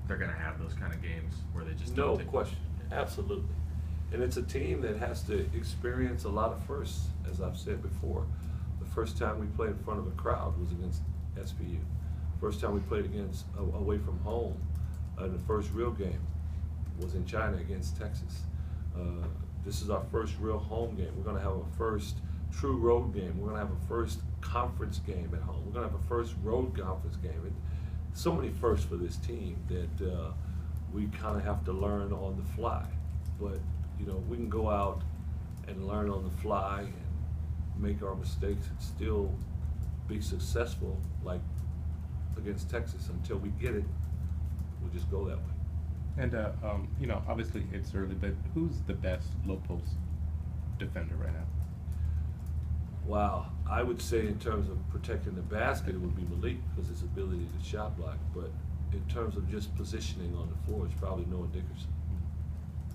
they're going to have those kind of games where they just No don't take question, absolutely. And it's a team that has to experience a lot of firsts, as I've said before. The first time we played in front of a crowd was against SVU. First time we played against away from home in the first real game was in China against Texas. This is our first real home game. We're going to have a first true road game. We're going to have a first conference game at home. We're going to have a first road conference game. So many firsts for this team that we kind of have to learn on the fly. But you know, we can go out and learn on the fly and make our mistakes and still be successful, like against Texas. Until we get it, we'll just go that way. And you know, obviously it's early, but who's the best low post defender right now? Wow, I would say in terms of protecting the basket, it would be Malik because his ability to shot block. But in terms of just positioning on the floor, it's probably Noah Dickerson.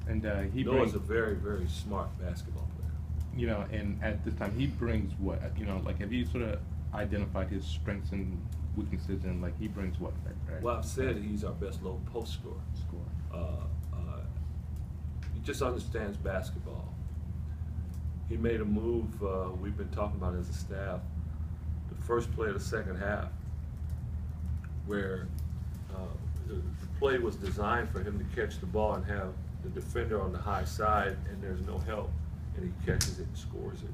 And Noah's a very, very smart basketball player. You know, and at this time he brings what, you know, like have you sort of identified his strengths and weaknesses, and like he brings what, right? Well, I've said he's our best low post scorer. He just understands basketball. He made a move we've been talking about as a staff, the first play of the second half, where the play was designed for him to catch the ball and have the defender on the high side, and there's no help, and he catches it and scores it.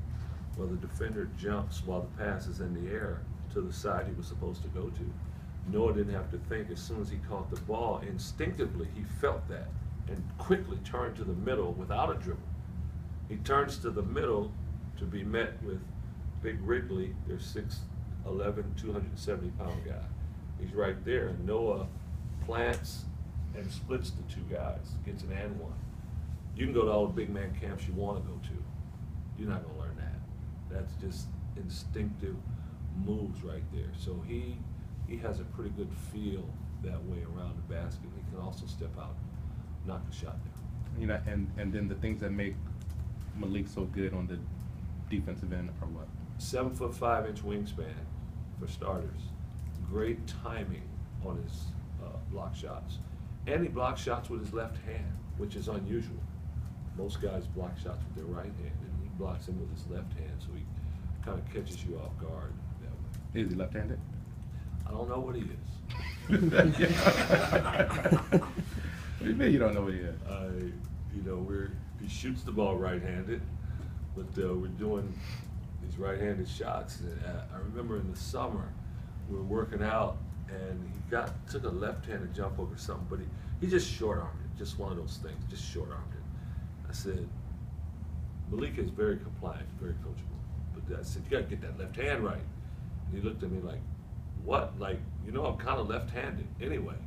Well, the defender jumps while the pass is in the air to the side he was supposed to go to. Noah didn't have to think. As soon as he caught the ball, instinctively he felt that and quickly turned to the middle without a dribble. He turns to the middle to be met with Big Wrigley, their 6'11", 270-pound guy. He's right there, and Noah plants and splits the two guys, gets an and one. You can go to all the big man camps you want to go to. You're not going to learn that. That's just instinctive moves right there. So he has a pretty good feel that way around the basket. He can also step out, knock the shot down. You know, and then the things that make Malik so good on the defensive end are what? 7'5" wingspan for starters. Great timing on his block shots. And he blocks shots with his left hand, which is unusual. Most guys block shots with their right hand, and he blocks them with his left hand, so he kind of catches you off guard that way. Is he left-handed? I don't know what he is. What do you mean you don't know what he is? You know, he shoots the ball right-handed, but we're doing these right-handed shots. And, I remember in the summer we were working out, and he took a left-handed jump hook or something, but he just short-armed it. Just one of those things, just short-armed it. I said, Malik is very compliant, very coachable, but I said, you got to get that left hand right. And he looked at me like, what? Like, you know, I'm kind of left-handed anyway.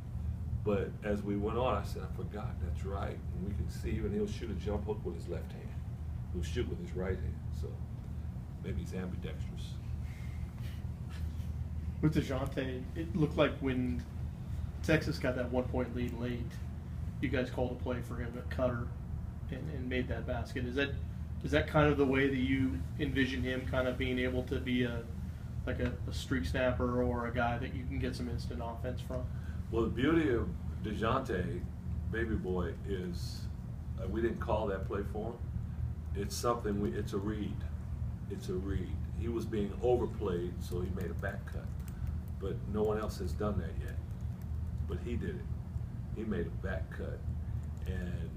But as we went on, I said, I forgot, that's right. And we can see even he'll shoot a jump hook with his left hand. He'll shoot with his right hand. So maybe he's ambidextrous. With DeJounte, it looked like when Texas got that 1-point lead late, you guys called a play for him at Cutter and made that basket. Is that kind of the way that you envision him kind of being able to be a streak snapper or a guy that you can get some instant offense from? Well, the beauty of DeJounte, baby boy, is we didn't call that play for him. It's something, it's a read. It's a read. He was being overplayed, so he made a back cut. But no one else has done that yet. But he did it. He made a back cut. And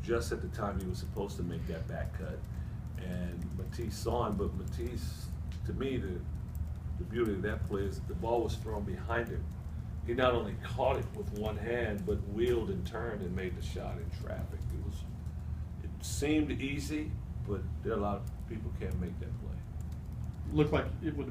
just at the time he was supposed to make that back cut. And Matisse saw him, but Matisse, to me, the beauty of that play is the ball was thrown behind him. He not only caught it with one hand, but wheeled and turned and made the shot in traffic. It seemed easy, but there are a lot of people can't make that play. Looked like it was